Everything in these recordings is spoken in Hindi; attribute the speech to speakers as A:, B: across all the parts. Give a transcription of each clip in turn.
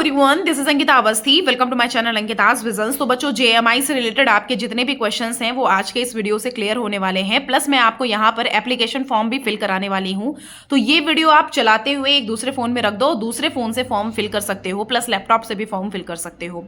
A: Everyone, this is Ankita Awasthi. Welcome to my channel Ankita's visions. तो बच्चों, जेएमआई से रिलेटेड आपके जितने भी क्वेश्चंस हैं वो आज के इस वीडियो से क्लियर होने वाले हैं। प्लस मैं आपको यहाँ पर एप्लीकेशन फॉर्म भी फिल कराने वाली हूँ। तो ये वीडियो आप चलाते हुए एक दूसरे फोन में रख दो, दूसरे फोन से फॉर्म फिल कर सकते हो, प्लस लैपटॉप से भी फॉर्म फिल कर सकते हो।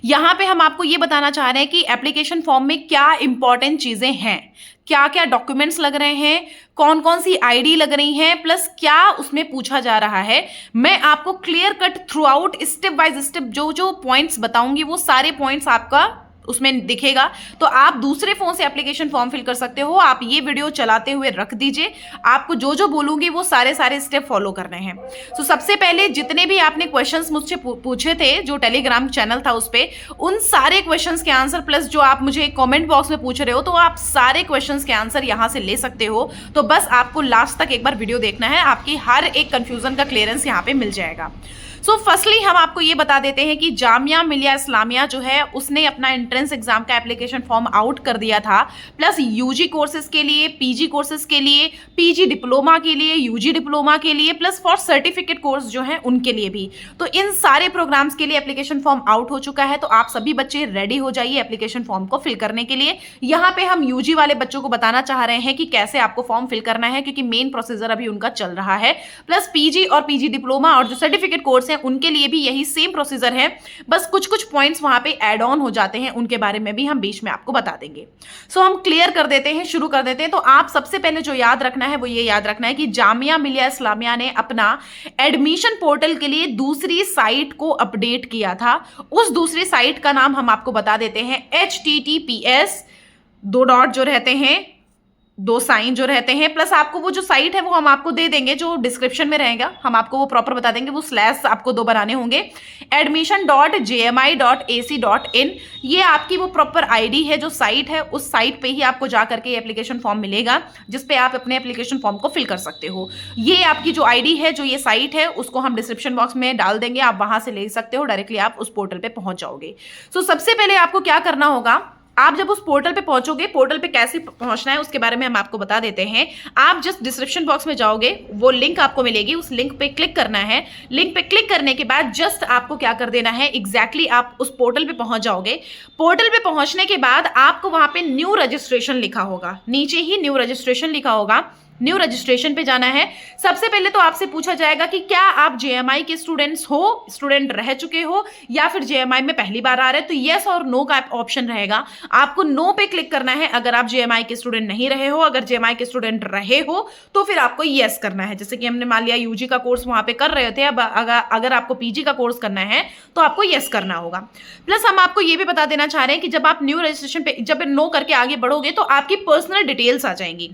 A: यहाँ पे हम आपको ये बताना चाह रहे हैं कि एप्लीकेशन फॉर्म में क्या इंपॉर्टेंट चीजें हैं, क्या क्या डॉक्यूमेंट्स लग रहे हैं, कौन कौन सी आईडी लग रही है, प्लस क्या उसमें पूछा जा रहा है। मैं आपको clear cut through out step by step जो जो पॉइंट्स बताऊंगी वो सारे पॉइंट्स आपका उसमें दिखेगा। तो आप दूसरे फोन से एप्लीकेशन फॉर्म फिल कर सकते हो। आप ये वीडियो चलाते हुए रख दीजिए, आपको जो जो बोलूंगी वो सारे सारे स्टेप फॉलो करने हैं। तो सबसे पहले जितने भी आपने क्वेश्चंस मुझसे पूछे थे जो टेलीग्राम चैनल था उस पे, उन सारे क्वेश्चंस के आंसर, प्लस जो आप मुझे कमेंट बॉक्स में पूछ रहे हो, तो आप सारे क्वेश्चंस के आंसर यहां से ले सकते हो। तो बस आपको लास्ट तक एक बार वीडियो देखना है, आपकी हर एक कंफ्यूजन का क्लियरेंस यहाँ पे मिल जाएगा। सो फर्स्टली हम आपको ये बता देते हैं कि जामिया मिलिया इस्लामिया जो है उसने अपना एंट्रेंस एग्जाम का एप्लीकेशन फॉर्म आउट कर दिया था। प्लस यूजी कोर्सेज के लिए, पीजी कोर्सेज के लिए, पीजी डिप्लोमा के लिए, यूजी डिप्लोमा के लिए, प्लस फॉर सर्टिफिकेट कोर्स जो है उनके लिए भी। तो इन सारे प्रोग्राम्स के लिए एप्लीकेशन फॉर्म आउट हो चुका है। तो आप सभी बच्चे रेडी हो जाइए एप्लीकेशन फॉर्म को फिल करने के लिए। यहाँ पे हम यूजी वाले बच्चों को बताना चाह रहे हैं कि कैसे आपको फॉर्म फिल करना है, क्योंकि मेन प्रोसीजर अभी उनका चल रहा है। प्लस पीजी और पीजी डिप्लोमा और जो सर्टिफिकेट कोर्स हैं उनके लिए भी यही सेम प्रोसीजर है, बस कुछ कुछ पॉइंट्स वहां पे ऐड ऑन हो जाते हैं, उनके बारे में भी हम बीच में आपको बता देंगे। सो हम क्लियर कर देते हैं, शुरू कर देते हैं। तो आप सबसे पहले जो याद रखना है वो ये याद रखना है कि जामिया मिलिया इस्लामिया ने अपना एडमिशन पोर्टल के लिए दूसरी साइट को अपडेट किया था। उस दूसरी साइट का नाम हम आपको बता देते हैं https, 2 डॉट जो रहते हैं, 2 साइन जो रहते हैं, प्लस आपको वो जो साइट है वो हम आपको दे देंगे, जो डिस्क्रिप्शन में रहेगा, हम आपको वो प्रॉपर बता देंगे। वो स्लैश आपको 2 बनाने होंगे, admission.jmi.ac.in। ये आपकी वो प्रॉपर आईडी है, जो साइट है, उस साइट पे ही आपको जा करके एप्लीकेशन फॉर्म मिलेगा, जिसपे आप अपने एप्लीकेशन फॉर्म को फिल कर सकते हो। ये आपकी जो आईडी है, जो ये साइट है, उसको हम डिस्क्रिप्शन बॉक्स में डाल देंगे, आप वहां से ले सकते हो, डायरेक्टली आप उस पोर्टल पे पहुंच जाओगे। सो सबसे पहले आपको क्या करना होगा, आप जब उस पोर्टल पे पहुंचोगे, पोर्टल पे कैसे पहुंचना है उसके बारे में हम आपको बता देते हैं। आप जस्ट डिस्क्रिप्शन बॉक्स में जाओगे, वो लिंक आपको मिलेगी, उस लिंक पे क्लिक करना है। लिंक पे क्लिक करने के बाद जस्ट आपको क्या कर देना है, एग्जैक्टली आप उस पोर्टल पे पहुंच जाओगे। पोर्टल पे पहुंचने के बाद आपको वहां पे न्यू रजिस्ट्रेशन लिखा होगा, नीचे ही न्यू रजिस्ट्रेशन लिखा होगा, न्यू रजिस्ट्रेशन पे जाना है। सबसे पहले तो आपसे पूछा जाएगा कि क्या आप जेएमआई के स्टूडेंट्स हो, स्टूडेंट रह चुके हो, या फिर जेएमआई में पहली बार आ रहे हैं। तो यस और नो का ऑप्शन रहेगा, आपको नो पे क्लिक करना है अगर आप जेएमआई के स्टूडेंट नहीं रहे हो। अगर जेएमआई के स्टूडेंट रहे हो तो फिर आपको यस करना है। जैसे कि हमने मान लिया यूजी का कोर्स वहां पे कर रहे थे, अब अगर आपको पीजी का कोर्स करना है तो आपको यस करना होगा। प्लस हम आपको ये भी बता देना चाह रहे हैं कि जब आप न्यू रजिस्ट्रेशन पे जब नो करके आगे बढ़ोगे तो आपकी पर्सनल डिटेल्स आ जाएंगी,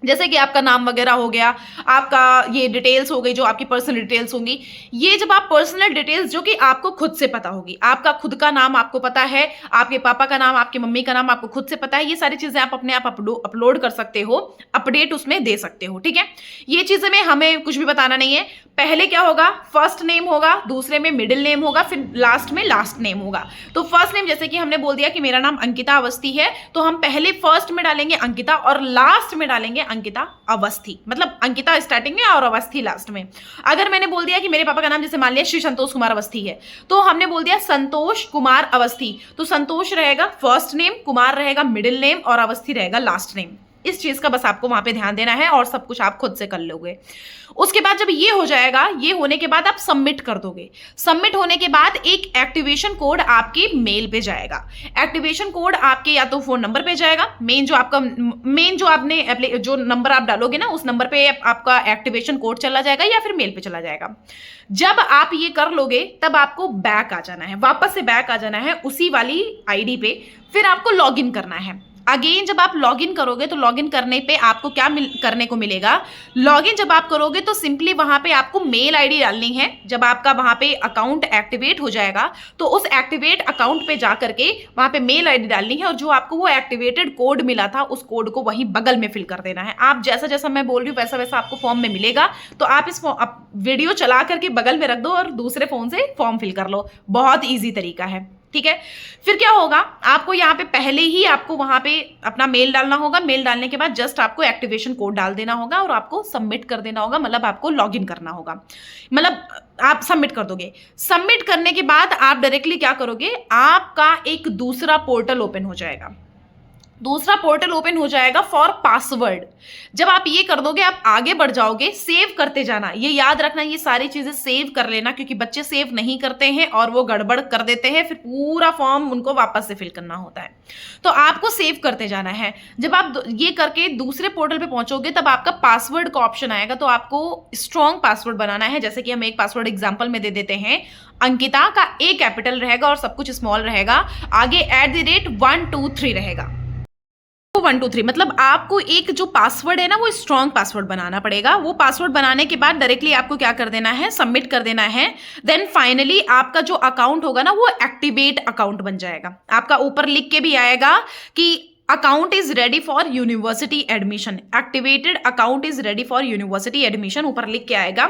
A: जैसे कि आपका नाम वगैरह हो गया, आपका ये डिटेल्स हो गई, जो आपकी पर्सनल डिटेल्स होंगी। ये जब आप पर्सनल डिटेल्स जो कि आपको खुद से पता होगी, आपका खुद का नाम आपको पता है, आपके पापा का नाम, आपकी मम्मी का नाम आपको खुद से पता है, ये सारी चीजें आप अपने आप अपलोड कर सकते हो, अपडेट उसमें दे सकते हो। ठीक है, ये चीजें में हमें कुछ भी बताना नहीं है। पहले क्या होगा, फर्स्ट नेम होगा, दूसरे में मिडिल नेम होगा, फिर लास्ट में लास्ट नेम होगा। तो फर्स्ट नेम, जैसे कि हमने बोल दिया कि मेरा नाम अंकिता अवस्थी है, तो हम पहले फर्स्ट में डालेंगे अंकिता और लास्ट में डालेंगे अंकिता अवस्थी, मतलब अंकिता स्टार्टिंग में और अवस्थी लास्ट में। अगर मैंने बोल दिया कि मेरे पापा का नाम जैसे मान लिया श्री संतोष कुमार अवस्थी है, तो हमने बोल दिया संतोष कुमार अवस्थी, तो संतोष रहेगा फर्स्ट नेम, कुमार रहेगा मिडिल नेम और अवस्थी रहेगा लास्ट नेम। इस चीज का बस आपको वहां पे ध्यान देना है और सब कुछ आप खुद से कर लोगे। उसके बाद जब ये हो जाएगा, ये होने के बाद आप सबमिट कर दोगे। सबमिट होने के बाद एक एक्टिवेशन कोड आपके मेल पे जाएगा। एक्टिवेशन कोड आपके या तो फोन नंबर पे जाएगा, मेन जो आपने जो नंबर आप डालोगे ना, उस नंबर पे आपका एक्टिवेशन कोड चला जाएगा या फिर मेल पे चला जाएगा। जब आप ये कर लोगे तब आपको बैक आ जाना है, वापस से बैक आ जाना है उसी वाली आईडी पे, फिर आपको लॉग इन करना है। अगेन जब आप लॉगिन करोगे तो लॉगिन करने पे आपको क्या करने को मिलेगा, लॉगिन जब आप करोगे तो सिंपली वहां पे आपको मेल आईडी डालनी है। जब आपका वहां पे अकाउंट एक्टिवेट हो जाएगा तो उस एक्टिवेट अकाउंट पे जा करके वहां पे मेल आईडी डालनी है और जो आपको वो एक्टिवेटेड कोड मिला था उस कोड को वहीं बगल में फिल कर देना है। आप जैसा जैसा मैं बोल रही हूँ वैसा वैसा आपको फॉर्म में मिलेगा, तो आप इस वीडियो चला करके बगल में रख दो और दूसरे फोन से फॉर्म फिल कर लो। बहुत ईजी तरीका है। ठीक है। फिर क्या होगा, आपको यहाँ पे पहले ही आपको वहां पे अपना मेल डालना होगा। मेल डालने के बाद जस्ट आपको एक्टिवेशन कोड डाल देना होगा और आपको सबमिट कर देना होगा, मतलब आपको लॉग इन करना होगा, मतलब आप सबमिट कर दोगे। सबमिट करने के बाद आप डायरेक्टली क्या करोगे, आपका एक दूसरा पोर्टल ओपन हो जाएगा। दूसरा पोर्टल ओपन हो जाएगा फॉर पासवर्ड। जब आप ये कर दोगे आप आगे बढ़ जाओगे। सेव करते जाना, ये याद रखना, ये सारी चीजें सेव कर लेना, क्योंकि बच्चे सेव नहीं करते हैं और वो गड़बड़ कर देते हैं, फिर पूरा फॉर्म उनको वापस से फिल करना होता है। तो आपको सेव करते जाना है। जब आप ये करके दूसरे पोर्टल पे पहुंचोगे तब आपका पासवर्ड का ऑप्शन आएगा। तो आपको स्ट्रॉन्ग पासवर्ड बनाना है। जैसे कि हम एक पासवर्ड एग्जाम्पल में दे देते हैं, अंकिता का ए कैपिटल रहेगा और सब कुछ स्मॉल रहेगा, आगे @123 रहेगा। 123 मतलब आपको एक जो पासवर्ड है ना वो स्ट्रॉन्ग पासवर्ड बनाना पड़ेगा। वो पासवर्ड बनाने के बाद डायरेक्टली आपको क्या कर देना है, सबमिट कर देना है। देन फाइनली आपका जो अकाउंट होगा ना वो एक्टिवेट अकाउंट बन जाएगा। आपका ऊपर लिख के भी आएगा कि account is ready for university admission, activated account is ready for university admission, ऊपर लिख के आएगा।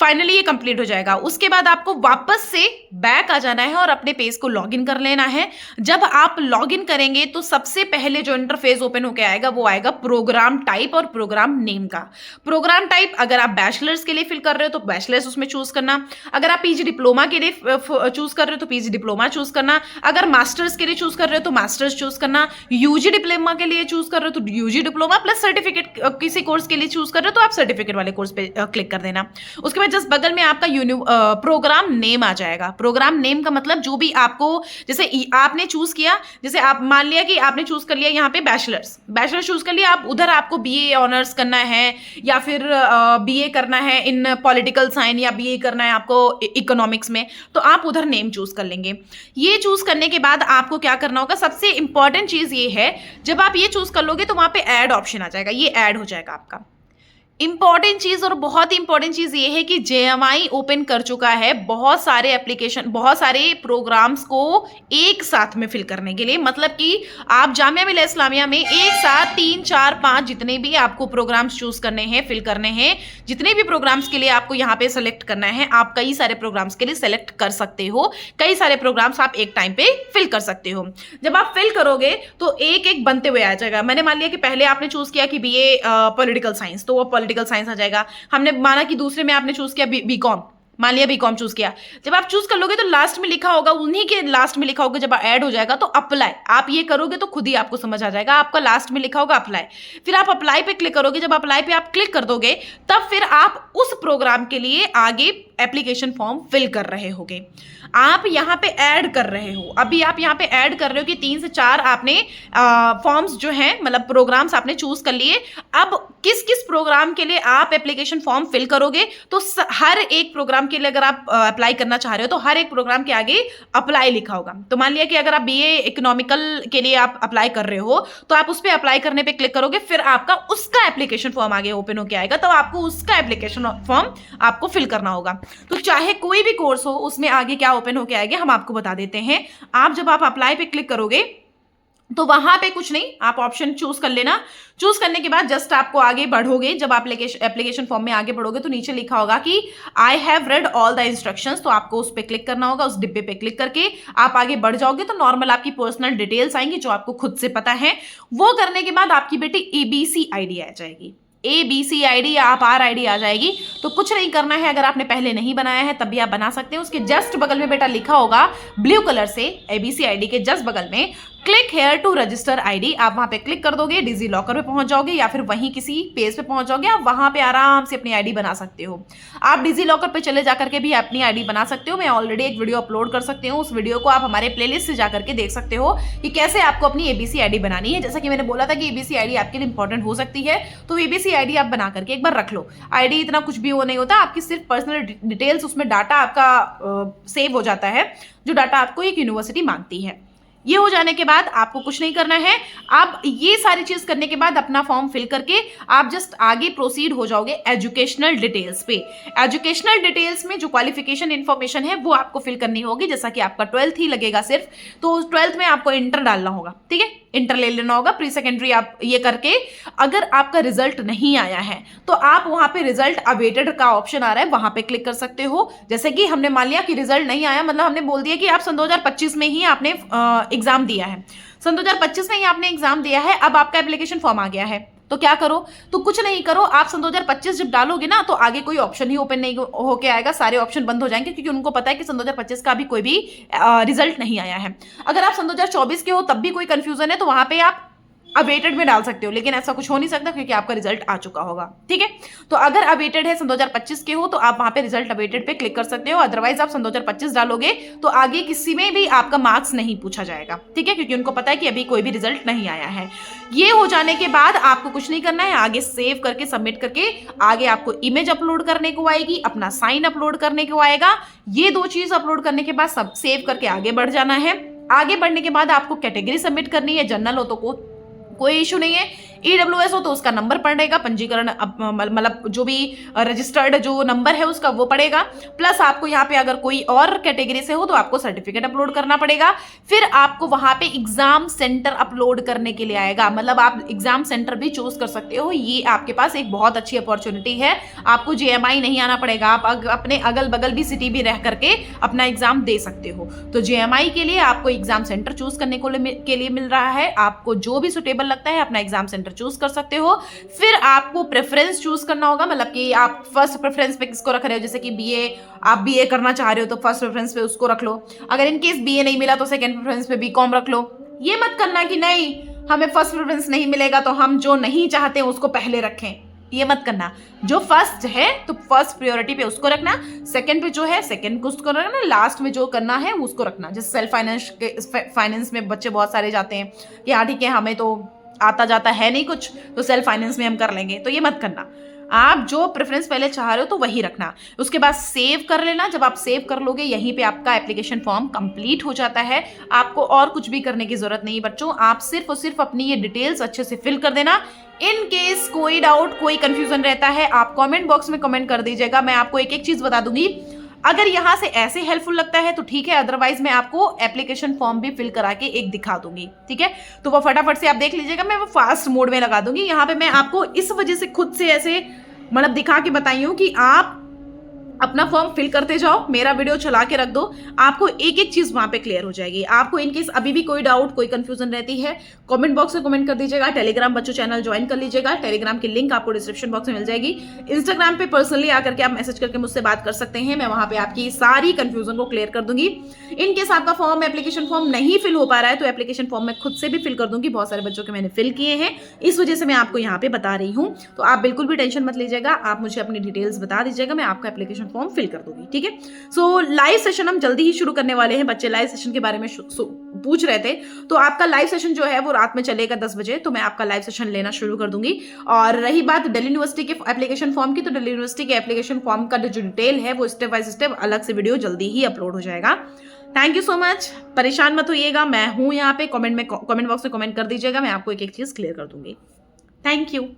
A: फाइनली ये कंप्लीट हो जाएगा। उसके बाद आपको वापस से बैक आ जाना है और अपने पेज को लॉगिन कर लेना है। जब आप लॉगिन करेंगे तो सबसे पहले जो इंटरफेस ओपन होकर आएगा वो आएगा प्रोग्राम टाइप और प्रोग्राम नेम का। प्रोग्राम टाइप अगर आप बैचलर्स के लिए फिल कर रहे हो तो बैचलर्स उसमें चूज करना, अगर आप पीजी डिप्लोमा के लिए चूज कर रहे हो तो पीजी डिप्लोमा चूज करना, अगर मास्टर्स के लिए चूज कर रहे हो तो मास्टर्स चूज करना, यूजी डिप्लोमा के लिए चूज कर रहे हो तो यूजी डिप्लोमा प्लस सर्टिफिकेट, किसी कोर्स के लिए चूज कर रहे हो तो आप सर्टिफिकेट वाले कोर्स पे क्लिक कर देना। उसके बाद जस्ट बगल में आपका प्रोग्राम नेम आ जाएगा। प्रोग्राम नेम का मतलब जो भी आपको, जैसे आपने चूज किया, जैसे आप मान लिया कि आपने चूज कर लिया यहाँ पे बैचलर्स चूज कर लिया, आप उधर आपको बीए ऑनर्स करना है या फिर बीए करना है इन पॉलिटिकल साइंस या बीए करना है आपको इकोनॉमिक्स में, तो आप उधर नेम चूज कर लेंगे। ये चूज करने के बाद आपको क्या करना होगा, सबसे इंपॉर्टेंट चीज ये है, जब आप ये चूज कर लोगे तो वहां पे ऐड ऑप्शन आ जाएगा, ये ऐड हो जाएगा आपका। इंपॉर्टेंट चीज और बहुत ही इंपॉर्टेंट चीज ये है कि जेएमआई ओपन कर चुका है बहुत सारे एप्लीकेशन, बहुत सारे प्रोग्राम्स को एक साथ में फिल करने के लिए। मतलब कि आप जामिया मिल्लिया इस्लामिया में एक साथ 3, 4, 5 जितने भी आपको प्रोग्राम्स चूज करने हैं, फिल करने हैं, जितने भी प्रोग्राम्स के लिए आपको यहाँ पे सेलेक्ट करना है, आप कई सारे प्रोग्राम्स के लिए सेलेक्ट कर सकते हो। कई सारे प्रोग्राम्स आप एक टाइम पे फिल कर सकते हो। जब आप फिल करोगे तो एक एक बनते हुए आ जाएगा। मैंने मान लिया कि पहले आपने चूज किया कि बीए पॉलिटिकल साइंस, तो वो पॉलिटिकल साइंस आ जाएगा। हमने माना कि दूसरे में आपने चूज किया बीकॉम, मान लिया बीकॉम चूज किया। जब आप चूज कर लोगे तो लास्ट में लिखा होगा, उन्हीं के लास्ट में लिखा होगा, जब ऐड हो जाएगा तो अप्लाई, आप ये करोगे तो खुद ही आपको समझ आ जाएगा, आपका लास्ट में लिखा होगा अप्लाई। फिर आप अप्लाई पे क्लिक करोगे, जब अप्लाई पे आप क्लिक कर दोगे तब फिर आप उस प्रोग्राम के लिए आगे एप्लीकेशन फॉर्म फिल कर रहे होगे। आप यहाँ पे ऐड कर रहे हो, अभी आप यहाँ पे ऐड कर रहे हो कि 3 से 4 आपने फॉर्म्स जो हैं, मतलब प्रोग्राम्स आपने चूज कर लिए। अब किस किस प्रोग्राम के लिए आप एप्लीकेशन फॉर्म फिल करोगे, तो हर एक प्रोग्राम के लिए अगर आप अप्लाई करना चाह रहे हो तो हर एक प्रोग्राम के आगे अप्लाई लिखा होगा। तो मान लिया कि अगर आप बीए इकोनॉमिकल के लिए आप अप्लाई कर रहे हो तो आप उस पर अप्लाई करने पे क्लिक करोगे, फिर आपका उसका एप्लीकेशन फॉर्म आगे ओपन होकर आएगा, तो आपको उसका एप्लीकेशन फॉर्म आपको फिल करना होगा। तो चाहे कोई भी कोर्स हो उसमें आगे क्या ओपन होके आएंगे हम आपको बता देते हैं। आप जब आप अप्लाई पे क्लिक करोगे तो वहां पे कुछ नहीं, आप ऑप्शन चूज कर लेना। चूज करने के बाद जस्ट आपको आगे बढ़ोगे, जब आप एप्लीकेशन फॉर्म में आगे बढ़ोगे तो नीचे लिखा होगा कि I have read all the instructions, तो आपको उस पर क्लिक करना होगा। उस डिब्बे पे क्लिक करके आप आगे बढ़ जाओगे तो नॉर्मल आपकी पर्सनल डिटेल्स आएंगी जो आपको खुद से पता है। वो करने के बाद आपकी बेटी ABC ID आ जाएगी, ABC ID या आप RID आ जाएगी। तो कुछ नहीं करना है, अगर आपने पहले नहीं बनाया है तब भी आप बना सकते हैं। उसके जस्ट बगल में बेटा लिखा होगा ब्लू कलर से, ABC ID के जस्ट बगल में click here to register ID, आप वहां पे क्लिक कर दोगे, डिजी लॉकर पे पहुंच जाओगे या फिर वहीं किसी पेज पे पहुंच जाओगे। आप वहां पे आराम से अपनी ID बना सकते हो। आप डिजी लॉकर पे चले जाकर के भी अपनी ID बना सकते हो। मैं ऑलरेडी एक वीडियो अपलोड कर सकती हूँ, उस वीडियो को आप हमारे प्लेलिस्ट से जाकर के देख सकते हो कि कैसे आपको अपनी ABC ID बनानी है। जैसा कि मैंने बोला था कि ABC ID आपके लिए इंपॉर्टेंट हो सकती है, तो ABC ID आप बना करके एक बार रख लो। ID इतना कुछ भी वो नहीं होता, आपकी सिर्फ पर्सनल डिटेल्स, उसमें डाटा आपका सेव हो जाता है, जो डाटा आपको एक यूनिवर्सिटी मांगती है। ये हो जाने के बाद आपको कुछ नहीं करना है। आप ये सारी चीज करने के बाद अपना फॉर्म फिल करके आप जस्ट आगे प्रोसीड हो जाओगे एजुकेशनल डिटेल्स पे। एजुकेशनल डिटेल्स में जो क्वालिफिकेशन इंफॉर्मेशन है वो आपको फिल करनी होगी। जैसा कि आपका 12th ही लगेगा सिर्फ, तो 12th में आपको इंटर डालना होगा, ठीक है। इंटर ले लेना होगा, प्री सेकेंडरी आप ये करके। अगर आपका रिजल्ट नहीं आया है तो आप वहां पे रिजल्ट अवेटेड का ऑप्शन आ रहा है, वहां पे क्लिक कर सकते हो। जैसे कि हमने मान लिया कि रिजल्ट नहीं आया, मतलब हमने बोल दिया कि आप सन 2025 में ही आपने एग्जाम दिया है, सन 2025 में ही आपने एग्जाम दिया है, अब आपका एप्लीकेशन फॉर्म आ गया है, तो क्या करो? तो कुछ नहीं करो, आप सन 2025 जब डालोगे ना तो आगे कोई ऑप्शन ही ओपन नहीं होके आएगा, सारे ऑप्शन बंद हो जाएंगे, क्योंकि उनको पता है कि सन 2025 का अभी कोई भी रिजल्ट नहीं आया है। अगर आप सन 2024 के हो तब भी कोई कंफ्यूजन है तो वहां पे आप अवेटेड में डाल सकते हो, लेकिन ऐसा कुछ हो नहीं सकता क्योंकि आपका रिजल्ट आ चुका होगा। ठीक है, तो अगर अवेटेड है सन 2025 के हो तो आप वहां पे रिजल्ट अवेटेड पे क्लिक कर सकते हो, अदरवाइज आप सन 2025 डालोगे तो आगे किसी में भी आपका मार्क्स नहीं पूछा जाएगा। ठीक है, क्योंकि उनको पता है कि अभी कोई भी रिजल्ट नहीं आया है। ये हो जाने के बाद आपको कुछ नहीं करना है, आगे सेव करके सबमिट करके आगे आपको इमेज अपलोड करने को आएगी, अपना साइन अपलोड करने को आएगा। ये दो चीज अपलोड करने के बाद सब सेव करके आगे बढ़ जाना है। आगे बढ़ने के बाद आपको कैटेगरी सबमिट करनी है, जनरल हो तो कोई इशू नहीं है, ईडब्ल्यूएस हो तो उसका नंबर पड़ेगा, पंजीकरण मतलब जो भी रजिस्टर्ड जो नंबर है उसका वो पड़ेगा, प्लस आपको यहाँ पे अगर कोई और कैटेगरी से हो तो आपको सर्टिफिकेट अपलोड करना पड़ेगा। फिर आपको वहां पे एग्जाम सेंटर अपलोड करने के लिए आएगा, मतलब आप एग्जाम सेंटर भी चूज कर सकते हो। ये आपके पास एक बहुत अच्छी अपॉर्चुनिटी है, आपको जेएमआई नहीं आना पड़ेगा, आप अपने अगल बगल भी सिटी भी रह करके अपना एग्जाम दे सकते हो। तो जेएमआई के लिए आपको एग्जाम सेंटर चूज करने के लिए मिल रहा है, आपको जो भी सुटेबल लगता है अपना एग्जाम सेंटर चूज कर सकते हो। फिर आपको प्रेफरेंस चूज करना होगा, मतलब कि आप फर्स्ट प्रेफरेंस पे किसको रख रहे हो, जैसे कि बीए, आप बीए करना चाह रहे हो तो फर्स्ट प्रेफरेंस पे उसको रख लो, अगर इन केस बीए नहीं मिला तो सेकंड प्रेफरेंस पे बीकॉम रख लो। ये मत करना कि नहीं हमें फर्स्ट प्रेफरेंस नहीं मिलेगा तो हम जो नहीं चाहते उसको पहले रखें, ये मत करना। जो फर्स्ट है तो फर्स्ट प्रायोरिटी पे उसको रखना, सेकंड पे जो है सेकंड को उसको रखना, लास्ट में जो करना है उसको रखना। जैसे सेल्फ फाइनेंस में बच्चे बहुत सारे जाते हैं कि हाँ ठीक है हमें तो आता जाता है नहीं कुछ तो सेल्फ फाइनेंस में हम कर लेंगे, तो ये मत करना। आप जो प्रेफरेंस पहले चाह रहे हो तो वही रखना, उसके बाद सेव कर लेना। जब आप सेव कर लोगे यहीं पे आपका एप्लीकेशन फॉर्म कंप्लीट हो जाता है, आपको और कुछ भी करने की जरूरत नहीं बच्चों, आप सिर्फ और सिर्फ अपनी ये डिटेल्स अच्छे से फिल कर देना। इन केस कोई डाउट कोई कंफ्यूजन रहता है आप कमेंट बॉक्स में कमेंट कर दीजिएगा, मैं आपको एक एक चीज बता दूंगी। अगर यहां से ऐसे हेल्पफुल लगता है तो ठीक है, अदरवाइज मैं आपको एप्लीकेशन फॉर्म भी फिल करा के एक दिखा दूंगी। ठीक है, तो वो फटाफट से आप देख लीजिएगा, मैं वो फास्ट मोड में लगा दूंगी। यहाँ पे मैं आपको इस वजह से खुद से ऐसे मतलब दिखा के बताई हूं कि आप अपना फॉर्म फिल करते जाओ, मेरा वीडियो चला के रख दो, आपको एक एक चीज वहां पे क्लियर हो जाएगी। आपको इनकेस अभी भी कोई डाउट कोई कंफ्यूजन रहती है कमेंट बॉक्स में कमेंट कर दीजिएगा। टेलीग्राम बच्चों चैनल ज्वाइन कर लीजिएगा, टेलीग्राम की लिंक आपको डिस्क्रिप्शन बॉक्स में मिल जाएगी। इंस्टाग्राम पे पर्सनली आकर के आप मैसेज करके मुझसे बात कर सकते हैं, मैं वहां पे आपकी सारी कंफ्यूजन को क्लियर कर दूंगी। इनकेस आपका फॉर्म एप्लीकेशन फॉर्म नहीं फिल हो पा रहा है तो एप्लीकेशन फॉर्म मैं खुद से भी फिल कर दूंगी, बहुत सारे बच्चों के मैंने फिल किए हैं, इस वजह से मैं आपको यहाँ पे बता रही हूँ। तो आप बिल्कुल भी टेंशन मत लीजिएगा, आप मुझे अपनी डिटेल्स बता दीजिएगा, मैं आपका एप्लीकेशन फॉर्म फिल कर दूंगी। ठीक है, सो लाइव सेशन हम जल्दी ही शुरू करने वाले हैं। बच्चे लाइव सेशन के बारे में पूछ रहे थे, तो आपका लाइव सेशन जो है वो रात में चलेगा 10 बजे, तो मैं आपका लाइव सेशन लेना शुरू कर दूंगी। और रही बात दिल्ली यूनिवर्सिटी के एप्लीकेशन फॉर्म की, तो दिल्ली यूनिवर्सिटी के एप्लीकेशन फॉर्म का जो डिटेल है वो स्टेप बाय स्टेप अलग से वीडियो जल्दी ही अपलोड हो जाएगा। थैंक यू सो मच, परेशान मत होइएगा, मैं हूं यहाँ पे, कमेंट बॉक्स में कमेंट कर दीजिएगा, मैं आपको एक एक चीज क्लियर कर दूंगी। Thank you.